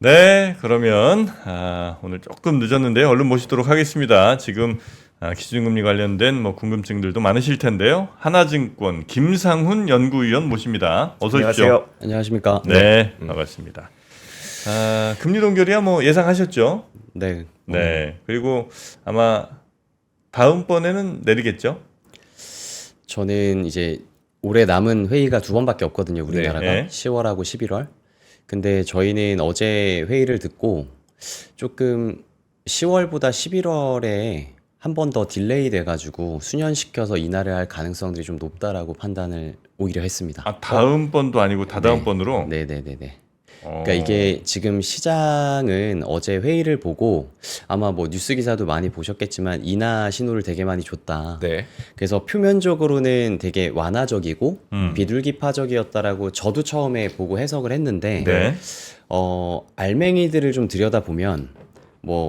네, 그러면 오늘 조금 늦었는데요. 얼른 모시도록 하겠습니다. 지금 기준금리 관련된 궁금증들도 많으실 텐데요. 하나증권 김상훈 연구위원 모십니다. 어서 오십시오. 안녕하세요. 안녕하십니까? 네, 반갑습니다. 금리 동결이야 예상하셨죠? 네. 네. 그리고 아마 다음번에는 내리겠죠? 저는 이제 올해 남은 회의가 두 번밖에 없거든요, 우리나라가. 네. 10월하고 11월. 근데 저희는 어제 회의를 듣고 조금 10월보다 11월에 한 번 더 딜레이 돼가지고 수년시켜서 인하를 할 가능성들이 좀 높다라고 판단을 오히려 했습니다. 다음번도 아니고 다다음번으로? 네네네네. 그러니까 이게 지금 시장은 어제 회의를 보고 아마 뉴스 기사도 많이 보셨겠지만 인하 신호를 되게 많이 줬다. 네. 그래서 표면적으로는 되게 완화적이고 비둘기파적이었다라고 저도 처음에 보고 해석을 했는데 네. 알맹이들을 좀 들여다보면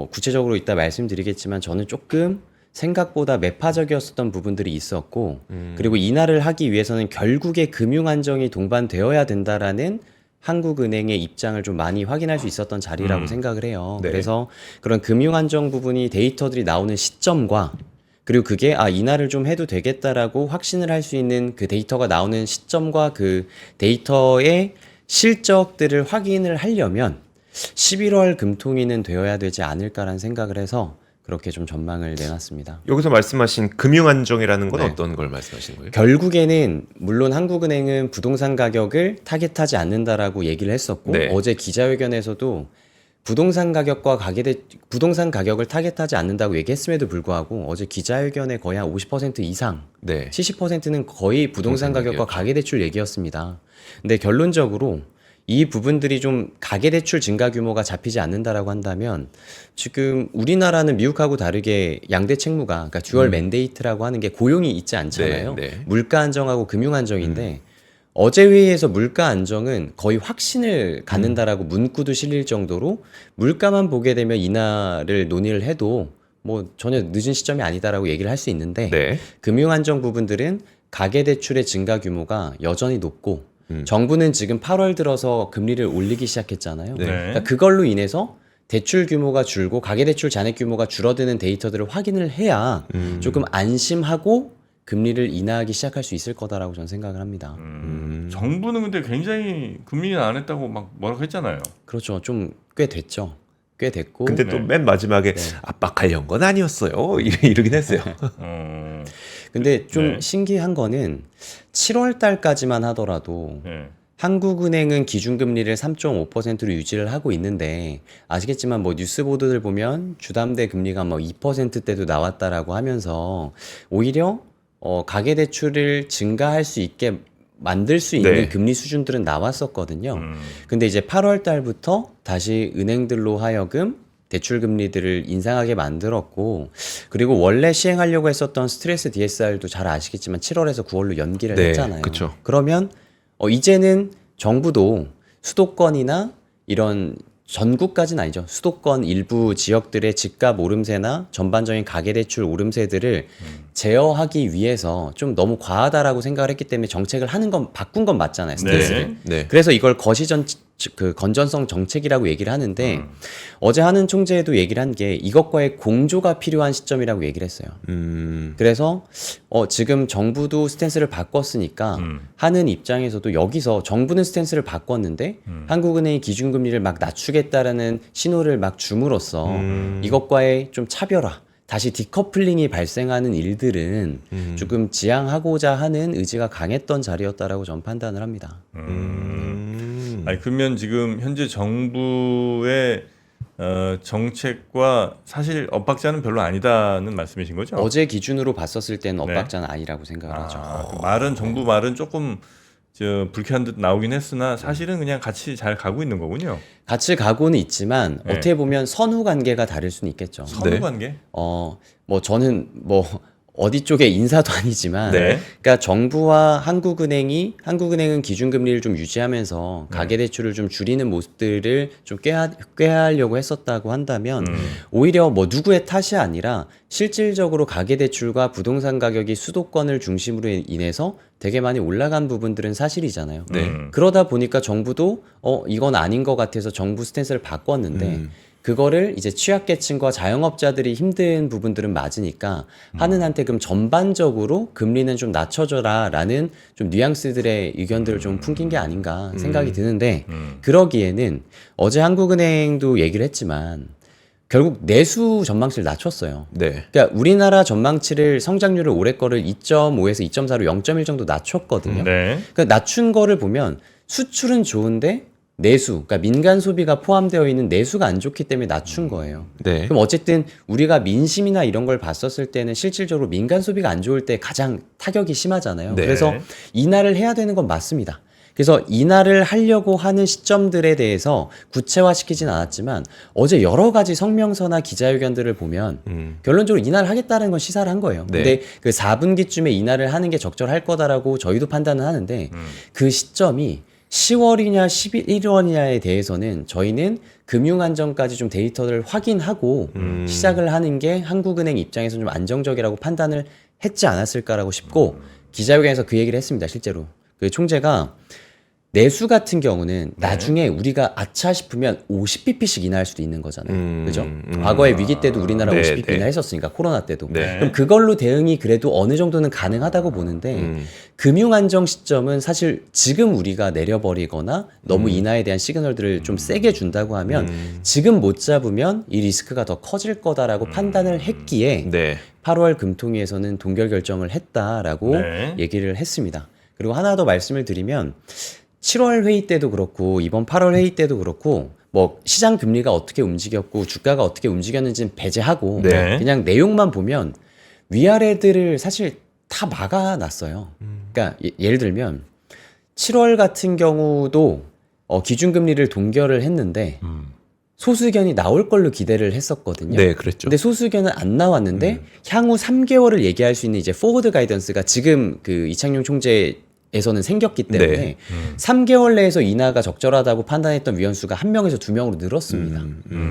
구체적으로 이따 말씀드리겠지만 저는 조금 생각보다 매파적이었었던 부분들이 있었고 그리고 인하를 하기 위해서는 결국에 금융 안정이 동반되어야 된다라는 한국은행의 입장을 좀 많이 확인할 수 있었던 자리라고 생각을 해요. 네. 그래서 그런 금융 안정 부분이 데이터들이 나오는 시점과 그리고 그게 인하를 좀 해도 되겠다라고 확신을 할 수 있는 그 데이터가 나오는 시점과 그 데이터의 실적들을 확인을 하려면 11월 금통위는 되어야 되지 않을까라는 생각을 해서 그렇게 좀 전망을 내놨습니다. 여기서 말씀하신 금융안정이라는 건 네. 어떤 걸 말씀하시는 거예요? 결국에는 물론 한국은행은 부동산 가격을 타겟하지 않는다라고 얘기를 했었고 네. 어제 기자회견에서도 부동산 가격을 타겟하지 않는다고 얘기했음에도 불구하고 어제 기자회견에 거의 한 50% 이상, 네. 70%는 거의 부동산 가격과 얘기였죠. 가계대출 얘기였습니다. 근데 결론적으로 이 부분들이 좀 가계대출 증가 규모가 잡히지 않는다라고 한다면 지금 우리나라는 미국하고 다르게 양대 책무가 그러니까 듀얼 맨데이트라고 하는 게 고용이 있지 않잖아요. 네, 네. 물가 안정하고 금융 안정인데 어제 회의에서 물가 안정은 거의 확신을 갖는다라고 문구도 실릴 정도로 물가만 보게 되면 인하를 논의를 해도 전혀 늦은 시점이 아니다라고 얘기를 할 수 있는데 네. 금융 안정 부분들은 가계대출의 증가 규모가 여전히 높고 정부는 지금 8월 들어서 금리를 올리기 시작했잖아요. 네. 그러니까 그걸로 인해서 대출 규모가 줄고 가계대출 잔액 규모가 줄어드는 데이터들을 확인을 해야 조금 안심하고 금리를 인하하기 시작할 수 있을 거다라고 저는 생각을 합니다. 정부는 근데 굉장히 금리 안 했다고 뭐라고 했잖아요. 그렇죠. 좀 꽤 됐죠. 꽤 됐고. 근데 또 맨 마지막에 압박하려는 건 아니었어요. 이러긴 했어요. 근데 좀 네. 신기한 거는 7월 달까지만 하더라도 네. 한국은행은 기준금리를 3.5%로 유지를 하고 있는데 아시겠지만 뉴스 보도들 보면 주담대 금리가 2%대도 나왔다라고 하면서 오히려 가계대출을 증가할 수 있게 만들 수 있는 네. 금리 수준들은 나왔었거든요. 근데 이제 8월 달부터 다시 은행들로 하여금 대출 금리들을 인상하게 만들었고 그리고 원래 시행하려고 했었던 스트레스 DSR도 잘 아시겠지만 7월에서 9월로 연기를 네, 했잖아요. 그쵸. 그러면 이제는 정부도 수도권이나 이런 전국까지는 아니죠. 수도권 일부 지역들의 집값 오름세나 전반적인 가계대출 오름세들을 제어하기 위해서 좀 너무 과하다라고 생각을 했기 때문에 정책을 바꾼 건 맞잖아요. 스트레스를. 네. 그래서 이걸 건전성 정책이라고 얘기를 하는데 어제 하는 총재도 얘기를 한 게 이것과의 공조가 필요한 시점이라고 얘기를 했어요. 그래서 지금 정부도 스탠스를 바꿨으니까 하는 입장에서도 여기서 정부는 스탠스를 바꿨는데 한국은행이 기준금리를 막 낮추겠다라는 신호를 막 줌으로써 이것과의 좀 차별화 다시 디커플링이 발생하는 일들은 조금 지양하고자 하는 의지가 강했던 자리였다라고 저는 판단을 합니다. 그러면 지금 현재 정부의 정책과 사실 엇박자는 별로 아니다는 말씀이신 거죠? 어제 기준으로 봤었을 때는 엇박자는 아니라고 생각을 하죠. 그 정부 말은 조금 불쾌한 듯 나오긴 했으나 사실은 그냥 같이 잘 가고 있는 거군요. 같이 가고는 있지만 어떻게 보면 선후 관계가 다를 수는 있겠죠. 선후 네. 관계? 저는 어디 쪽의 인사도 아니지만, 네. 그러니까 정부와 한국은행은 기준금리를 좀 유지하면서 가계대출을 좀 줄이는 모습들을 좀 꾀하려고 했었다고 한다면, 오히려 뭐 누구의 탓이 아니라 실질적으로 가계대출과 부동산 가격이 수도권을 중심으로 인해서 되게 많이 올라간 부분들은 사실이잖아요. 네. 그러다 보니까 정부도 이건 아닌 것 같아서 정부 스탠스를 바꿨는데, 그거를 이제 취약계층과 자영업자들이 힘든 부분들은 맞으니까 하는 한테 그럼 전반적으로 금리는 좀 낮춰줘라라는 좀 뉘앙스들의 의견들을 좀 풍긴 게 아닌가 생각이 드는데, 그러기에는 어제 한국은행도 얘기를 했지만 결국 내수 전망치를 낮췄어요. 네. 그러니까 우리나라 전망치를 성장률을 올해 거를 2.5에서 2.4로 0.1 정도 낮췄거든요. 네. 그러니까 낮춘 거를 보면 수출은 좋은데 내수, 그러니까 민간 소비가 포함되어 있는 내수가 안 좋기 때문에 낮춘 거예요. 네. 그럼 어쨌든 우리가 민심이나 이런 걸 봤었을 때는 실질적으로 민간 소비가 안 좋을 때 가장 타격이 심하잖아요. 네. 그래서 인하를 해야 되는 건 맞습니다. 그래서 인하를 하려고 하는 시점들에 대해서 구체화시키진 않았지만 어제 여러 가지 성명서나 기자회견들을 보면 결론적으로 인하를 하겠다는 건 시사를 한 거예요. 네. 근데 그 4분기쯤에 인하를 하는 게 적절할 거다라고 저희도 판단은 하는데 그 시점이 10월이냐 11월이냐에 대해서는 저희는 금융안정까지 좀 데이터를 확인하고 시작을 하는 게 한국은행 입장에서 좀 안정적이라고 판단을 했지 않았을까라고 싶고 기자회견에서 그 얘기를 했습니다. 실제로 그 총재가 내수 같은 경우는 나중에 우리가 아차 싶으면 50bp씩 인하할 수도 있는 거잖아요. 그죠? 과거에 위기 때도 우리나라 네, 50bp 네. 인하했었으니까 코로나 때도. 네. 그럼 그걸로 대응이 그래도 어느 정도는 가능하다고 보는데 금융 안정 시점은 사실 지금 우리가 내려버리거나 너무 인하에 대한 시그널들을 좀 세게 준다고 하면 지금 못 잡으면 이 리스크가 더 커질 거다라고 판단을 했기에 네. 8월 금통위에서는 동결 결정을 했다라고 네. 얘기를 했습니다. 그리고 하나 더 말씀을 드리면 7월 회의 때도 그렇고 이번 8월 회의 때도 그렇고 뭐 시장 금리가 어떻게 움직였고 주가가 어떻게 움직였는지는 배제하고 네. 그냥 내용만 보면 위아래들을 사실 다 막아놨어요. 그러니까 예를 들면 7월 같은 경우도 기준금리를 동결을 했는데 소수 의견이 나올 걸로 기대를 했었거든요. 네, 그랬죠. 근데 소수 의견은 안 나왔는데 향후 3개월을 얘기할 수 있는 이제 포워드 가이던스가 지금 그 이창용 총재에서는 생겼기 때문에 네. 3개월 내에서 인하가 적절하다고 판단했던 위원수가 1명에서 2명으로 늘었습니다.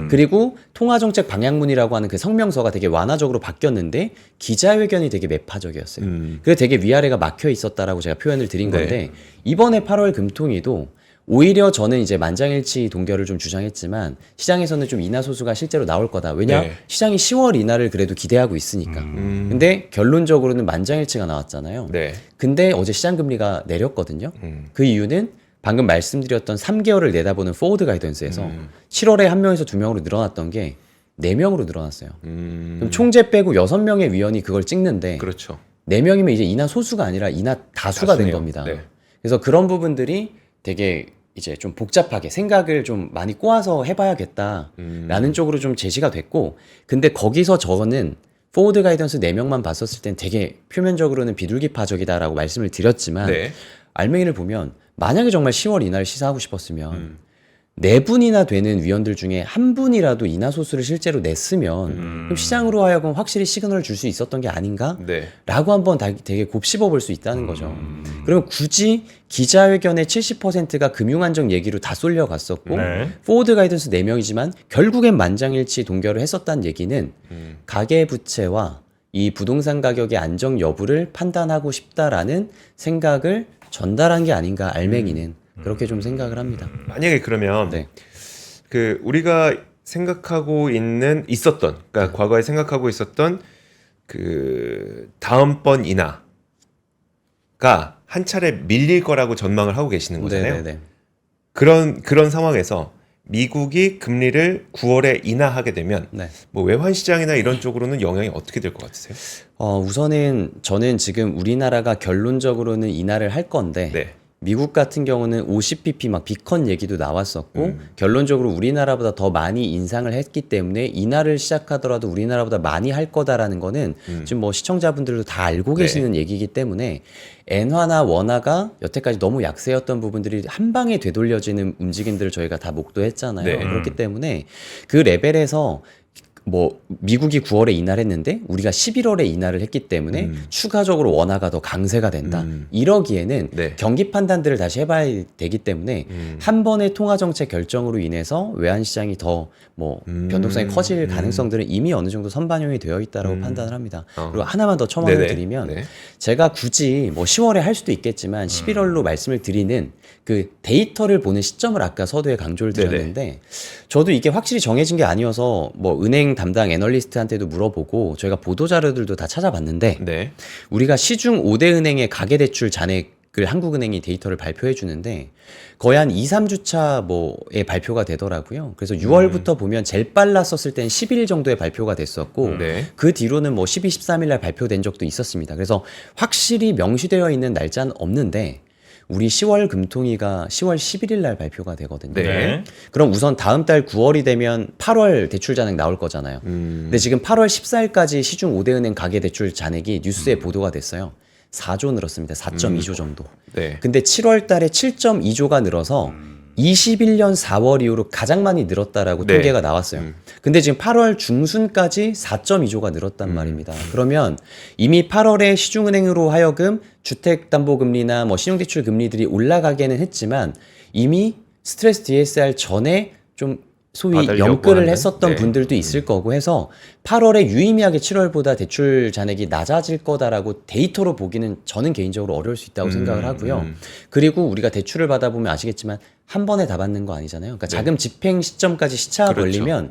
그리고 통화정책 방향문이라고 하는 그 성명서가 되게 완화적으로 바뀌었는데 기자회견이 되게 매파적이었어요. 그래서 되게 위아래가 막혀 있었다라고 제가 표현을 드린 네. 건데 이번에 8월 금통위도 오히려 저는 이제 만장일치 동결을 좀 주장했지만 시장에서는 좀 인하 소수가 실제로 나올 거다. 왜냐? 네. 시장이 10월 인하를 그래도 기대하고 있으니까. 근데 결론적으로는 만장일치가 나왔잖아요. 네. 근데 어제 시장 금리가 내렸거든요. 그 이유는 방금 말씀드렸던 3개월을 내다보는 포워드 가이던스에서 7월에 1명에서 2명으로 늘어났던 게 4명으로 늘어났어요. 그럼 총재 빼고 6명의 위원이 그걸 찍는데 그렇죠. 4명이면 이제 인하 소수가 아니라 인하 다수가 된 다수네요. 겁니다. 네. 그래서 그런 부분들이 되게 이제 좀 복잡하게 생각을 좀 많이 꼬아서 해봐야겠다라는 쪽으로 좀 제시가 됐고, 근데 거기서 저는 포워드 가이던스 4명만 봤었을 땐 되게 표면적으로는 비둘기파적이다라고 말씀을 드렸지만 네. 알맹이를 보면 만약에 정말 10월 인하를 시사하고 싶었으면 4분이나 되는 위원들 중에 1분이라도 인하 소수를 실제로 냈으면 그럼 시장으로 하여금 확실히 시그널을 줄 수 있었던 게 아닌가? 네. 라고 한번 되게 곱씹어 볼 수 있다는 거죠. 그러면 굳이 기자회견의 70%가 금융안정 얘기로 다 쏠려갔었고 네. 포워드 가이던스 4명이지만 결국엔 만장일치 동결을 했었다는 얘기는 가계부채와 이 부동산 가격의 안정 여부를 판단하고 싶다라는 생각을 전달한 게 아닌가, 알맹이는. 그렇게 좀 생각을 합니다. 만약에 그러면 네. 그 우리가 생각하고 있었던 그러니까 과거에 생각하고 있었던 그 다음번 인하가 한 차례 밀릴 거라고 전망을 하고 계시는 거잖아요. 네네네. 그런 상황에서 미국이 금리를 9월에 인하하게 되면 네. 뭐 외환 시장이나 이런 쪽으로는 영향이 어떻게 될 것 같으세요? 우선은 저는 지금 우리나라가 결론적으로는 인하를 할 건데 네. 미국 같은 경우는 50bp 막 비컨 얘기도 나왔었고 결론적으로 우리나라보다 더 많이 인상을 했기 때문에 인하를 시작하더라도 우리나라보다 많이 할 거다라는 거는 지금 뭐 시청자분들도 다 알고 네. 계시는 얘기이기 때문에 엔화나 원화가 여태까지 너무 약세였던 부분들이 한 방에 되돌려지는 움직임들을 저희가 다 목도했잖아요. 네. 그렇기 때문에 그 레벨에서 뭐 미국이 9월에 인하했는데 우리가 11월에 인하를 했기 때문에 추가적으로 원화가 더 강세가 된다. 이러기에는 네. 경기 판단들을 다시 해봐야 되기 때문에 한 번의 통화 정책 결정으로 인해서 외환 시장이 더 뭐 변동성이 커질 가능성들은 이미 어느 정도 선반영이 되어 있다라고 판단을 합니다. 그리고 하나만 더 첨언을 네네. 드리면 네. 제가 굳이 뭐 10월에 할 수도 있겠지만 11월로 말씀을 드리는 그 데이터를 보는 시점을 아까 서두에 강조를 드렸는데 저도 이게 확실히 정해진 게 아니어서 뭐 은행 담당 애널리스트한테도 물어보고 저희가 보도 자료들도 다 찾아봤는데 네. 우리가 시중 5대 은행의 가계대출 잔액을 한국은행이 데이터를 발표해 주는데 거의 한 2, 3주차 뭐에 발표가 되더라고요. 그래서 6월부터 보면 제일 빨랐었을 땐 10일 정도에 발표가 됐었고 네. 그 뒤로는 뭐 12, 13일 날 발표된 적도 있었습니다. 그래서 확실히 명시되어 있는 날짜는 없는데 우리 10월 금통위가 10월 11일 날 발표가 되거든요. 네. 그럼 우선 다음 달 9월이 되면 8월 대출 잔액 나올 거잖아요. 근데 지금 8월 14일까지 시중 5대 은행 가계 대출 잔액이 뉴스에 보도가 됐어요. 4조 늘었습니다. 4.2조 정도. 네. 근데 7월 달에 7.2조가 늘어서 21년 4월 이후로 가장 많이 늘었다라고 네. 통계가 나왔어요. 근데 지금 8월 중순까지 4.2조가 늘었단 말입니다. 그러면 이미 8월에 시중은행으로 하여금 주택담보금리나 뭐 신용대출 금리들이 올라가기는 했지만 이미 스트레스 DSR 전에 좀 소위 받으려고 연끌을 하는? 했었던 네. 분들도 있을 거고 해서 8월에 유의미하게 7월보다 대출 잔액이 낮아질 거다라고 데이터로 보기는 저는 개인적으로 어려울 수 있다고 생각을 하고요. 그리고 우리가 대출을 받아보면 아시겠지만 한 번에 다 받는 거 아니잖아요. 그러니까 자금 집행 시점까지 시차가 그렇죠. 걸리면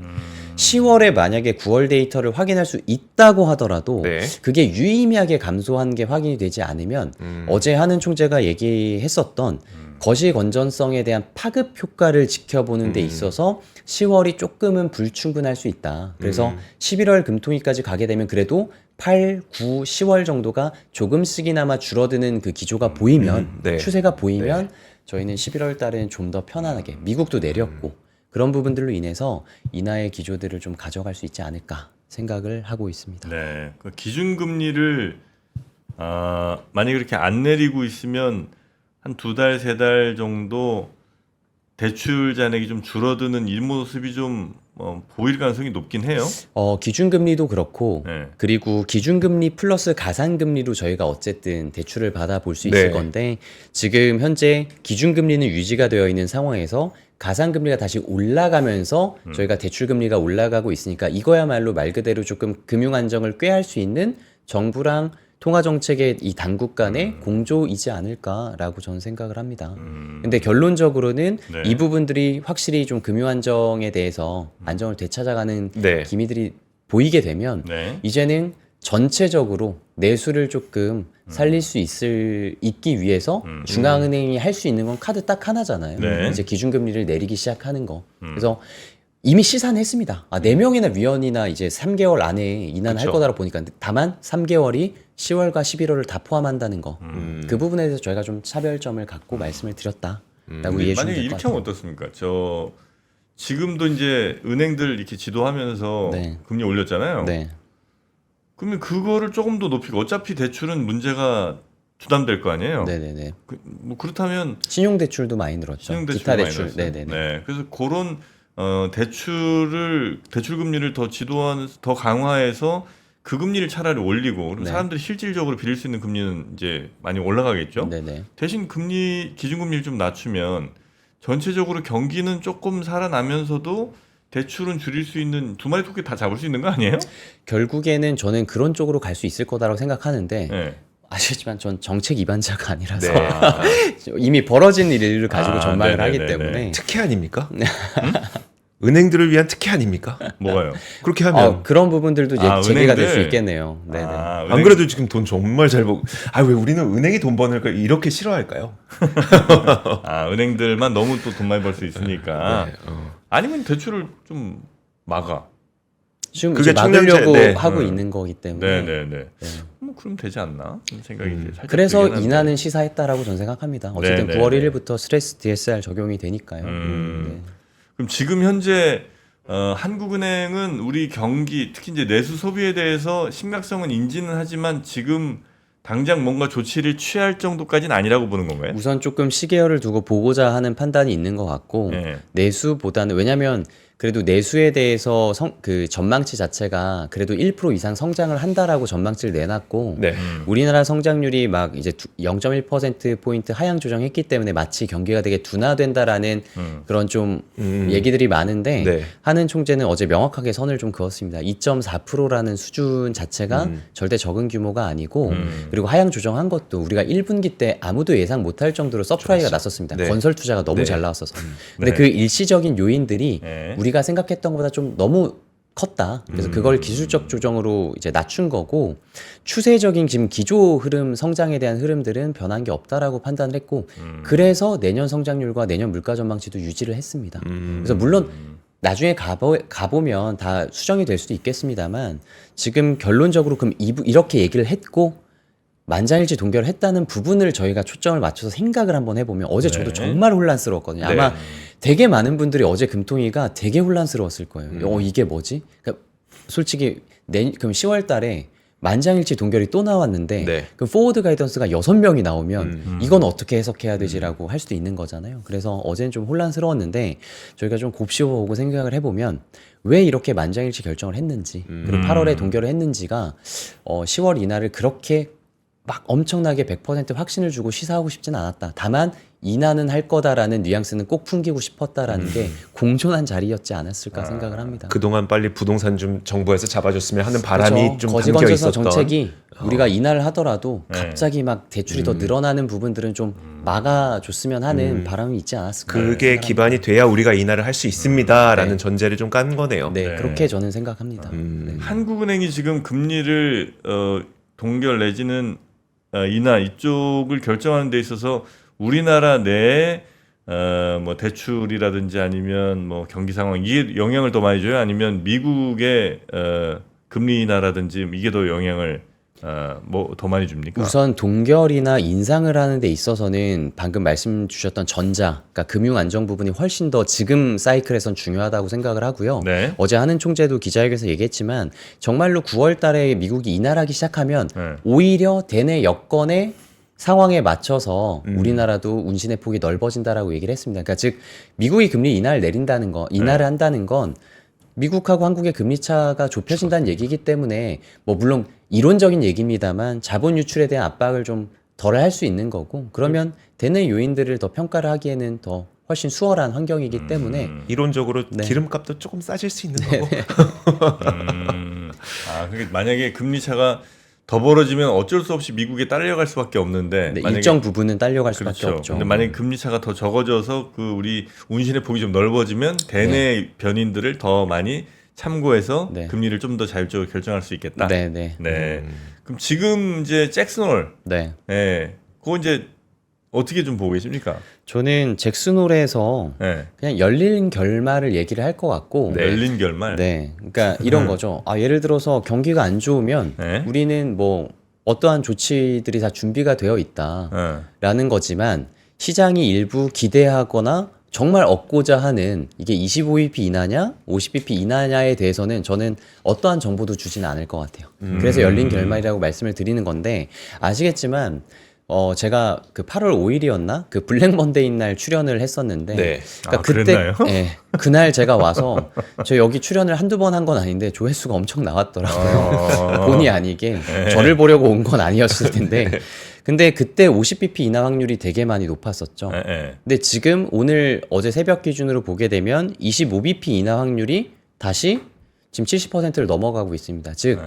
10월에 만약에 9월 데이터를 확인할 수 있다고 하더라도 네. 그게 유의미하게 감소한 게 확인이 되지 않으면 어제 한은 총재가 얘기했었던 거시 건전성에 대한 파급 효과를 지켜보는 데 있어서 10월이 조금은 불충분할 수 있다. 그래서 11월 금통위까지 가게 되면 그래도 8, 9, 10월 정도가 조금씩이나마 줄어드는 그 기조가 보이면 네. 추세가 보이면 저희는 11월 달에는 좀 더 편안하게 미국도 내렸고 그런 부분들로 인해서 인하의 기조들을 좀 가져갈 수 있지 않을까 생각을 하고 있습니다. 네, 그 기준금리를 만약에 그렇게 안 내리고 있으면 한 2달, 3달 정도 대출 잔액이 좀 줄어드는 이 모습이 좀 보일 가능성이 높긴 해요. 기준금리도 그렇고 네. 그리고 기준금리 플러스 가산금리로 저희가 어쨌든 대출을 받아볼 수 있을 네. 건데 지금 현재 기준금리는 유지가 되어 있는 상황에서 가산금리가 다시 올라가면서 저희가 대출금리가 올라가고 있으니까 이거야말로 말 그대로 조금 금융안정을 꾀할 수 있는 정부랑 통화정책의 이 당국 간의 공조이지 않을까라고 저는 생각을 합니다. 근데 결론적으로는 네. 이 부분들이 확실히 좀 금융안정에 대해서 안정을 되찾아가는 네. 기미들이 보이게 되면 네. 이제는 전체적으로 내수를 조금 살릴 수 있기 위해서 중앙은행이 할 수 있는 건 카드 딱 하나잖아요. 네. 이제 기준금리를 내리기 시작하는 거. 그래서 이미 시산했습니다. 4명이나 위원이나 이제 3개월 안에 인하할 그쵸. 거다라고 보니까 다만 3개월이 10월과 11월을 다 포함한다는 거. 그 부분에 대해서 저희가 좀 차별점을 갖고 말씀을 드렸다라고 이해해 주시면 만약에 될 것 이렇게 같아요. 하면 어떻습니까? 지금도 이제 은행들 이렇게 지도하면서 네. 금리 올렸잖아요. 네. 그러면 그거를 조금 더 높이고 어차피 대출은 문제가 부담될 거 아니에요. 네네네. 뭐 그렇다면 신용대출도 많이 늘었죠. 신용대출 기타 많이 대출. 늘었어요. 네네네. 네, 그래서 그런 대출 금리를 더 지도한 더 강화해서 그 금리를 차라리 올리고 그럼 네. 사람들이 실질적으로 빌릴 수 있는 금리는 이제 많이 올라가겠죠. 네네. 대신 기준금리를 좀 낮추면 전체적으로 경기는 조금 살아나면서도 대출은 줄일 수 있는 두 마리 토끼 다 잡을 수 있는 거 아니에요? 결국에는 저는 그런 쪽으로 갈 수 있을 거다라고 생각하는데 네. 아시겠지만 전 정책 입안자가 아니라서 네. 이미 벌어진 일을 가지고 전망을 하기 네네네네. 때문에 특혜 아닙니까? 은행들을 위한 특혜 아닙니까? 뭐가요? 그렇게 하면 그런 부분들도 이제 아, 제기가 될 수 은행들? 있겠네요. 네네. 안 그래도 지금 돈 정말 잘 벌고 왜 우리는 은행이 돈 버는 걸 이렇게 싫어할까요? 은행들만 너무 또 돈 많이 벌 수 있으니까 네, 아니면 대출을 좀 막아. 지금 그게 이제 막으려고 네. 하고 있는 거기 때문에. 네네네. 뭐 그럼 되지 않나? 이런 생각이 이제 살짝 그래서 들긴 한데. 인하는 시사했다라고 저는 생각합니다. 어쨌든 네네네. 9월 1일부터 스트레스 DSR 적용이 되니까요. 네. 그럼 지금 현재 한국은행은 우리 경기 특히 이제 내수 소비에 대해서 심각성은 인지는 하지만 지금 당장 뭔가 조치를 취할 정도까지는 아니라고 보는 건가요? 우선 조금 시계열을 두고 보고자 하는 판단이 있는 것 같고 네. 내수보다는 왜냐하면 그래도 내수에 대해서 그 전망치 자체가 그래도 1% 이상 성장을 한다라고 전망치를 내놨고 네. 우리나라 성장률이 막 이제 0.1%포인트 하향 조정했기 때문에 마치 경기가 되게 둔화된다라는 그런 좀 얘기들이 많은데 네. 하는 총재는 어제 명확하게 선을 좀 그었습니다. 2.4%라는 수준 자체가 절대 적은 규모가 아니고 그리고 하향 조정한 것도 우리가 1분기 때 아무도 예상 못할 정도로 서프라이즈가 났었습니다. 네. 건설 투자가 너무 네. 잘 나왔어서. 근데 네. 그 일시적인 요인들이 네. 우리가 생각했던 것보다 좀 너무 컸다. 그래서 그걸 기술적 조정으로 이제 낮춘 거고 추세적인 지금 기조 흐름 성장에 대한 흐름들은 변한 게 없다라고 판단을 했고 그래서 내년 성장률과 내년 물가 전망치도 유지를 했습니다. 그래서 물론 나중에 가보면 다 수정이 될 수도 있겠습니다만 지금 결론적으로 그럼 이렇게 얘기를 했고 만장일치 동결을 했다는 부분을 저희가 초점을 맞춰서 생각을 한번 해보면 어제 저도 네. 정말 혼란스러웠거든요. 아마 되게 많은 분들이 어제 금통위가 되게 혼란스러웠을 거예요. 이게 뭐지? 그러니까 솔직히 그럼 10월 달에 만장일치 동결이 또 나왔는데 네. 그 포워드 가이던스가 6명이 나오면 이건 어떻게 해석해야 되지라고 할 수도 있는 거잖아요. 그래서 어제는 좀 혼란스러웠는데 저희가 좀 곱씹어보고 생각을 해보면 왜 이렇게 만장일치 결정을 했는지 그리고 8월에 동결을 했는지가 10월 이날을 그렇게 막 엄청나게 100% 확신을 주고 시사하고 싶지는 않았다. 다만 인하는 할 거다라는 뉘앙스는 꼭 풍기고 싶었다라는 게 공존한 자리였지 않았을까 생각을 합니다. 그동안 빨리 부동산 좀 정부에서 잡아줬으면 하는 바람이 그렇죠. 좀 거지 담겨 건설사 있었던. 정책이 우리가 인하를 하더라도 네. 갑자기 막 대출이 더 늘어나는 부분들은 좀 막아줬으면 하는 바람이 있지 않았을까. 그게 생각합니다. 기반이 돼야 우리가 인하를 할 수 있습니다라는 네. 전제를 좀 깐 거네요. 네, 네. 그렇게 저는 생각합니다. 네. 한국은행이 지금 금리를 동결 내지는 인하 이쪽을 결정하는 데 있어서 우리나라 내에 뭐 대출이라든지 아니면 뭐 경기 상황 이게 영향을 더 많이 줘요? 아니면 미국의 금리 인하라든지 이게 더 영향을 뭐 더 많이 줍니까? 우선 동결이나 인상을 하는 데 있어서는 방금 말씀 주셨던 전자, 그러니까 금융 안정 부분이 훨씬 더 지금 사이클에선 중요하다고 생각을 하고요. 네. 어제 하는 총재도 기자회견에서 얘기했지만 정말로 9월 달에 미국이 인하를 하기 시작하면 네. 오히려 대내 여건의 상황에 맞춰서 우리나라도 운신의 폭이 넓어진다라고 얘기를 했습니다. 그러니까 즉 미국이 금리 인하를 내린다는 거, 인하를 한다는 건 미국하고 한국의 금리 차가 좁혀진다는 얘기이기 때문에 뭐 물론 이론적인 얘기입니다만 자본 유출에 대한 압박을 좀 덜 할 수 있는 거고 그러면 대내 요인들을 더 평가를 하기에는 더 훨씬 수월한 환경이기 때문에 이론적으로 네. 기름값도 조금 싸질 수 있는 거고. 그게 만약에 금리 차가 더 벌어지면 어쩔 수 없이 미국에 딸려갈 수밖에 없는데 네, 만약에 일정 부분은 딸려갈 수밖에 그렇죠. 없죠. 근데 만약에 금리 차가 더 적어져서 그 우리 운신의 폭이 좀 넓어지면 대내 변인들을 더 많이 참고해서 네. 금리를 좀 더 자율적으로 결정할 수 있겠다. 네, 네, 네. 그럼 지금 이제 잭슨홀, 네. 그거 이제 어떻게 좀 보고 계십니까? 저는 잭슨홀에서 네. 그냥 열린 결말을 얘기를 할 것 같고 열린 결말. 네, 그러니까 이런 거죠. 예를 들어서 경기가 안 좋으면 네. 우리는 뭐 어떠한 조치들이 다 준비가 되어 있다라는 거지만 시장이 일부 기대하거나 정말 얻고자 하는 이게 25bp 이나냐, 50bp 이나냐에 대해서는 저는 어떠한 정보도 주지는 않을 것 같아요. 그래서 열린 결말이라고 말씀을 드리는 건데 아시겠지만 제가 그 8월 5일이었나 그 블랙 먼데이 날 출연을 했었는데, 네. 그랬나요? 예, 그날 제가 와서 저 여기 출연을 한두 번 한 건 아닌데 조회수가 엄청 나왔더라고요. 본의 아니게 저를 보려고 온 건 아니었을 텐데, 근데 그때 50bp 인하 확률이 되게 많이 높았었죠. 근데 지금 오늘 어제 새벽 기준으로 보게 되면 25bp 인하 확률이 다시 지금 70%를 넘어가고 있습니다. 즉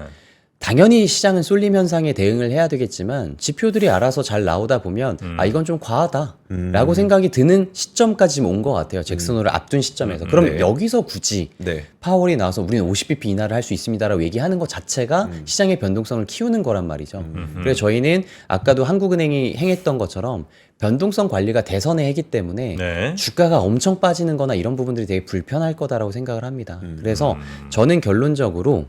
당연히 시장은 쏠림 현상에 대응을 해야 되겠지만 지표들이 알아서 잘 나오다 보면 이건 좀 과하다라고 생각이 드는 시점까지 지금 온 것 같아요. 잭슨홀을 앞둔 시점에서. 그럼 네. 여기서 굳이 네. 파월이 나와서 우리는 50bp 인하를 할 수 있습니다라고 얘기하는 것 자체가 시장의 변동성을 키우는 거란 말이죠. 그래서 저희는 아까도 한국은행이 행했던 것처럼 변동성 관리가 대선의 해기 때문에 네. 주가가 엄청 빠지는 거나 이런 부분들이 되게 불편할 거다라고 생각을 합니다. 그래서 저는 결론적으로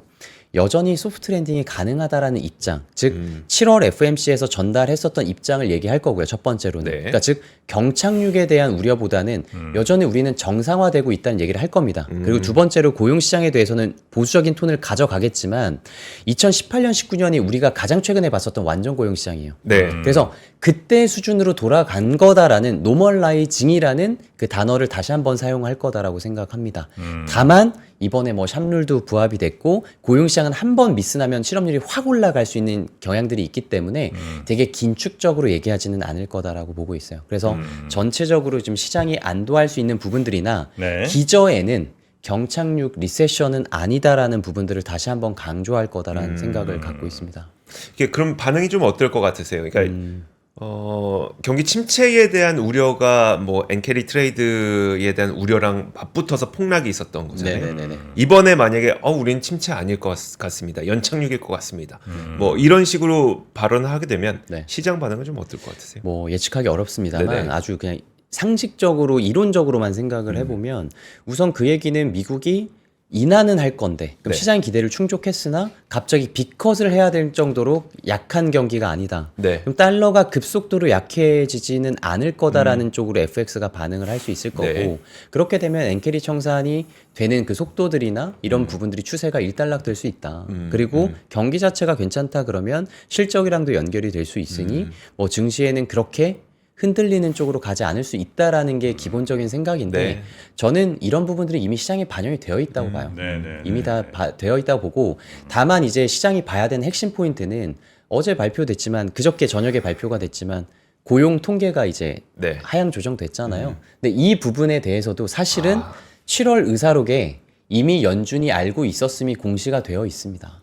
여전히 소프트 랜딩이 가능하다라는 입장, 즉 7월 FMC에서 전달했었던 입장을 얘기할 거고요. 첫 번째로는. 네. 그러니까 즉 경착륙에 대한 우려보다는 여전히 우리는 정상화되고 있다는 얘기를 할 겁니다. 그리고 두 번째로 고용 시장에 대해서는 보수적인 톤을 가져가겠지만 2018년, 19년이 우리가 가장 최근에 봤었던 완전 고용 시장이에요. 네. 그래서 그때 수준으로 돌아간 거다라는 노멀라이징이라는 그 단어를 다시 한번 사용할 거다라고 생각합니다. 다만 이번에 뭐 샵룰도 부합이 됐고 고용 시장은 한 번 미스나면 실업률이 확 올라갈 수 있는 경향들이 있기 때문에 되게 긴축적으로 얘기하지는 않을 거다라고 보고 있어요. 그래서 전체적으로 좀 시장이 안도할 수 있는 부분들이나 네. 기저에는 경착륙 리세션은 아니다라는 부분들을 다시 한번 강조할 거다라는 생각을 갖고 있습니다. 이게 그럼 반응이 좀 어떨 것 같으세요? 그러니까 경기 침체에 대한 우려가 뭐 엔캐리 트레이드에 대한 우려랑 맞붙어서 폭락이 있었던 거잖아요. 네네네. 이번에 만약에 우린 침체 아닐 것 같습니다. 연착륙일 것 같습니다. 뭐 이런 식으로 발언하게 되면 네. 시장 반응은 좀 어떨 것 같으세요? 뭐 예측하기 어렵습니다만 네네. 아주 그냥 상식적으로 이론적으로만 생각을 해보면 우선 그 얘기는 미국이 인하는 할 건데 그럼 네. 시장의 기대를 충족했으나 갑자기 빅컷을 해야 될 정도로 약한 경기가 아니다. 네. 그럼 달러가 급속도로 약해지지는 않을 거다라는 쪽으로 FX가 반응을 할 수 있을 거고 네. 그렇게 되면 엔캐리 청산이 되는 그 속도들이나 이런 부분들이 추세가 일단락될 수 있다. 그리고 경기 자체가 괜찮다 그러면 실적이랑도 연결이 될 수 있으니 뭐 증시에는 그렇게 흔들리는 쪽으로 가지 않을 수 있다라는 게 기본적인 생각인데 네. 저는 이런 부분들이 이미 시장에 반영이 되어 있다고 봐요. 네네. 이미 다 되어 있다고 보고 다만 이제 시장이 봐야 되는 핵심 포인트는 어제 발표됐지만 그저께 저녁에 발표가 됐지만 고용 통계가 이제 네. 하향 조정됐잖아요. 근데 이 부분에 대해서도 사실은 7월 의사록에 이미 연준이 알고 있었음이 공시가 되어 있습니다.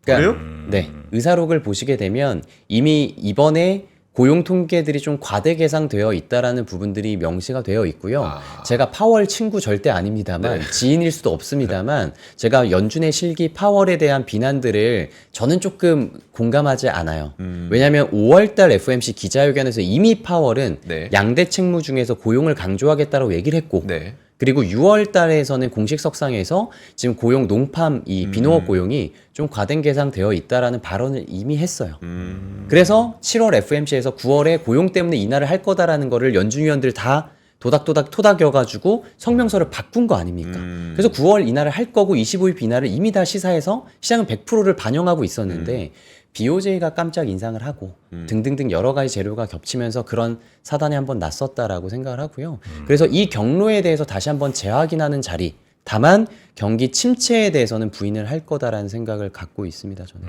그래요? 네. 의사록을 보시게 되면 이미 이번에 고용 통계들이 좀 과대 계상되어 있다라는 부분들이 명시가 되어 있고요. 제가 파월 친구 절대 아닙니다만 지인일 수도 없습니다만 제가 연준의 실기 파월에 대한 비난들을 저는 조금 공감하지 않아요. 왜냐하면 5월달 FOMC 기자회견에서 이미 파월은 네. 양대 책무 중에서 고용을 강조하겠다고 얘기를 했고 네. 그리고 6월 달에서는 공식 석상에서 지금 고용 농팜 이 비농업 고용이 좀 과대 계상되어 있다라는 발언을 이미 했어요. 그래서 7월 FMC에서 9월에 고용 때문에 인하를 할 거다라는 거를 연준위원들 다 도닥도닥 토닥여가지고 성명서를 바꾼 거 아닙니까? 그래서 9월 인하를 할 거고 25일 인하를 이미 다 시사해서 시장은 100%를 반영하고 있었는데 BOJ가 깜짝 인상을 하고 등등등 여러 가지 재료가 겹치면서 그런 사단이 한번 났었다라고 생각을 하고요. 그래서 이 경로에 대해서 다시 한번 재확인하는 자리. 다만 경기 침체에 대해서는 부인을 할 거다라는 생각을 갖고 있습니다. 저는.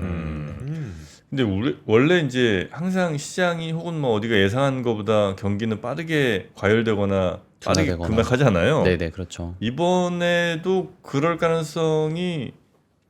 근데 원래 이제 항상 시장이 혹은 뭐 어디가 예상한 것보다 경기는 빠르게 과열되거나 빠르게 둔화되거나. 급락하잖아요. 네네 그렇죠. 이번에도 그럴 가능성이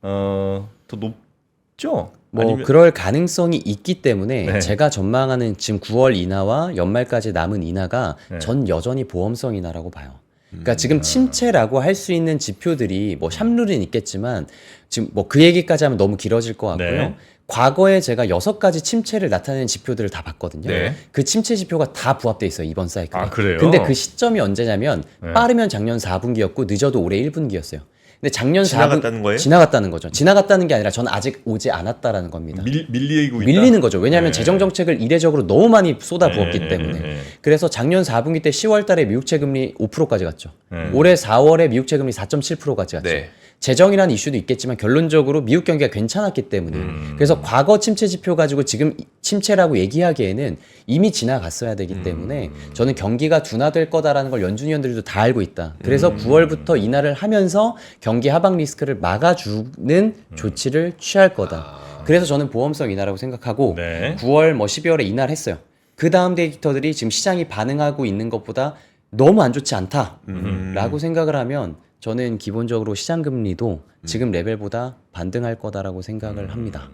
더 높죠? 뭐 아니면- 그럴 가능성이 있기 때문에 네. 제가 전망하는 지금 9월 인하와 연말까지 남은 인하가 네. 전 여전히 보험성 인하라고 봐요. 그러니까 지금 침체라고 할 수 있는 지표들이 뭐 샵룰은 있겠지만 지금 뭐 그 얘기까지 하면 너무 길어질 것 같고요. 네. 과거에 제가 6가지 침체를 나타내는 지표들을 다 봤거든요. 네. 그 침체 지표가 다 부합돼 있어요, 이번 사이클에. 아, 그래요? 근데 그 시점이 언제냐면 네. 빠르면 작년 4분기였고 늦어도 올해 1분기였어요. 근데 작년 지나갔다는 거예요? 지나갔다는 거죠. 지나갔다는 게 아니라 저는 아직 오지 않았다는 겁니다. 밀리고 있다. 밀리는 거죠. 왜냐하면 네. 재정 정책을 이례적으로 너무 많이 쏟아부었기 네, 때문에. 네, 네. 그래서 작년 4분기 때 10월 달에 미국채 금리 5%까지 갔죠. 네. 올해 4월에 미국채 금리 4.7%까지 갔죠. 네. 재정이라는 이슈도 있겠지만 결론적으로 미국 경기가 괜찮았기 때문에 그래서 과거 침체 지표 가지고 지금 침체라고 얘기하기에는 이미 지나갔어야 되기 때문에 저는 경기가 둔화될 거다라는 걸 연준위원들도 다 알고 있다. 그래서 9월부터 인하를 하면서 경기 하방 리스크를 막아주는 조치를 취할 거다. 그래서 저는 보험성 인하라고 생각하고 네. 9월 뭐 12월에 인하를 했어요. 그 다음 데이터들이 지금 시장이 반응하고 있는 것보다 너무 안 좋지 않다라고 생각을 하면 저는 기본적으로 시장 금리도 지금 레벨보다 반등할 거다라고 생각을 합니다.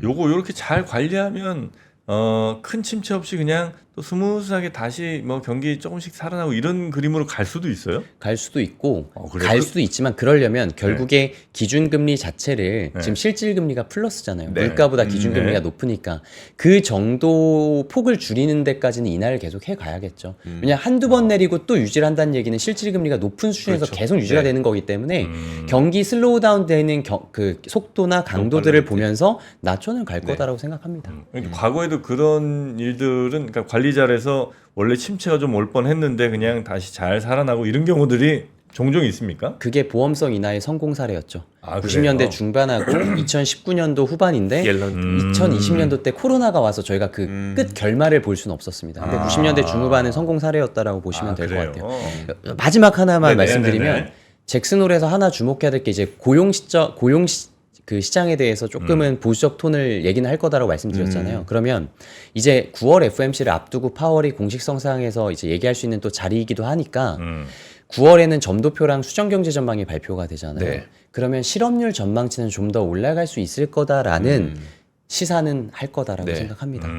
요거 이렇게 잘 관리하면 큰 침체 없이 그냥 또 스무스하게 다시 뭐 경기 조금씩 살아나고 이런 그림으로 갈 수도 있어요? 갈 수도 있고 그래요? 갈 수도 있지만 그러려면 결국에 기준금리 자체를 지금 실질금리가 플러스잖아요. 네. 물가보다 기준금리가 네. 높으니까 그 정도 폭을 줄이는 데까지는 인하를 계속 해가야겠죠. 왜냐 한두 번 내리고 또 유지를 한다는 얘기는 실질금리가 높은 수준에서 그렇죠. 계속 유지가 네. 되는 거기 때문에 경기 슬로우다운 되는 그 속도나 강도들을 보면서 낮춰는 갈 거다라고 생각합니다. 과거에도 그런 일들은 그러니까 관리자에서 원래 침체가 좀 올 뻔했는데 그냥 다시 잘 살아나고 이런 경우들이 종종 있습니까? 그게 보험성 인하의 성공 사례였죠. 아, 90년대 그래요? 중반하고 2019년도 후반인데 옐런 2020년도 때 코로나가 와서 저희가 그 끝 결말을 볼 수는 없었습니다. 근데 90년대 중후반은 성공 사례였다라고 보시면 될 것 그래요? 같아요. 마지막 하나만 네네, 말씀드리면 네네. 잭슨홀에서 하나 주목해야 될 게 이제 그 시장에 대해서 조금은 보수적 톤을 얘기는 할 거다라고 말씀드렸잖아요. 그러면 이제 9월 FOMC를 앞두고 파월이 공식 성상에서 이제 얘기할 수 있는 또 자리이기도 하니까 9월에는 점도표랑 수정경제 전망이 발표가 되잖아요. 네. 그러면 실업률 전망치는 좀 더 올라갈 수 있을 거다라는 시사는 할 거다라고 네. 생각합니다.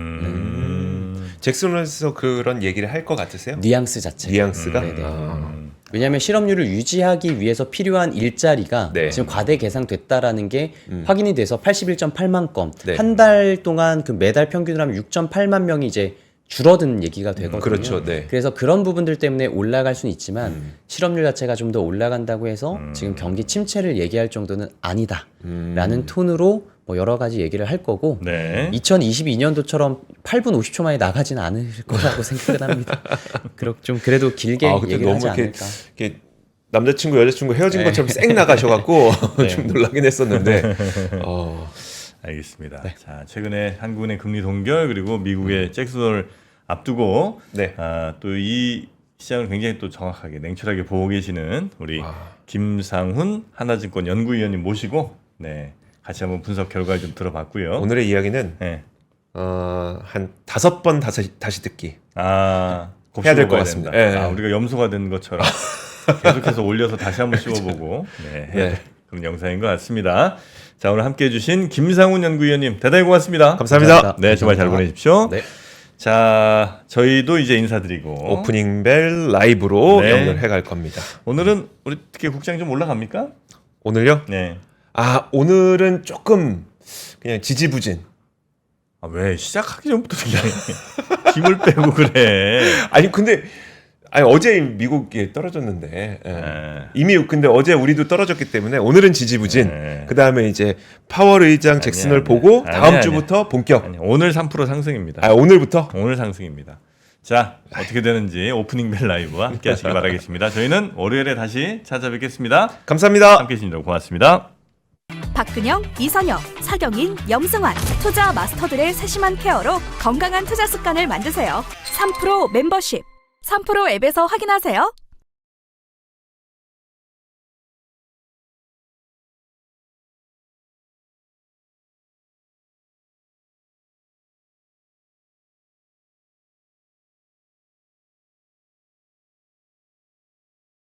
잭슨홀에서 그런 얘기를 할 것 같으세요? 뉘앙스 자체. 뉘앙스가? 네네. 아. 왜냐하면 실업률을 유지하기 위해서 필요한 일자리가 네. 지금 과대 계상됐다라는 게 확인이 돼서 81.8만 건. 네. 한 달 동안 그 매달 평균으로 하면 6.8만 명이 이제 줄어든 얘기가 되거든요. 그렇죠. 네. 그래서 그런 부분들 때문에 올라갈 수는 있지만 실업률 자체가 좀 더 올라간다고 해서 지금 경기 침체를 얘기할 정도는 아니다라는 톤으로 뭐 여러 가지 얘기를 할 거고 네. 2022년도처럼 8분 50초 만에 나가진 않을 거라고 생각을 합니다. 좀 그래도 길게 근데 얘기를 하지 너무 않을까. 이렇게 남자친구 여자친구 헤어진 네. 것처럼 쌩 나가셔갖고 좀 놀라긴 했었는데 알겠습니다. 자, 최근에 한국은행 금리 동결 그리고 미국의 잭슨홀 앞두고 네. 또 이 시장을 굉장히 또 정확하게 냉철하게 보고 계시는 우리 김상훈 하나증권 연구위원님 모시고 네, 같이 한번 분석 결과를 좀 들어봤고요. 오늘의 이야기는 네. 한 5번 다시 듣기. 해야 해야 될것 같습니다. 예, 예. 우리가 염소가 된 것처럼 계속해서 올려서 다시 한번 씹어보고 네, 해야 될 그런 영상인 것 같습니다. 자, 오늘 함께해 주신 김상훈 연구위원님 대단히 고맙습니다. 감사합니다. 네, 주말 잘 보내십시오. 네. 자, 저희도 이제 인사드리고 오프닝 벨 라이브로 네. 연결해 갈 겁니다. 오늘은 우리 특히 국장 좀 올라갑니까? 오늘요? 네. 오늘은 조금 그냥 지지부진. 왜 시작하기 전부터 그냥 힘을 빼고 그래? 근데 어제 미국이 떨어졌는데 네. 이미 근데 어제 우리도 떨어졌기 때문에 오늘은 지지부진. 네. 그 다음에 이제 파월 의장 잭슨을 아니야. 보고 아니야, 다음 아니야. 주부터 본격. 아니, 오늘 3% 상승입니다. 오늘부터. 오늘 상승입니다. 자, 어떻게 되는지 오프닝 벨 라이브와 함께 하시기 바라겠습니다. 저희는 월요일에 다시 찾아뵙겠습니다. 감사합니다. 함께 해주신 분 고맙습니다. 박근영, 이선영, 서경인, 염승환 투자 마스터들의 세심한 케어로 건강한 투자 습관을 만드세요. 3프로 멤버십 3프로 앱에서 확인하세요.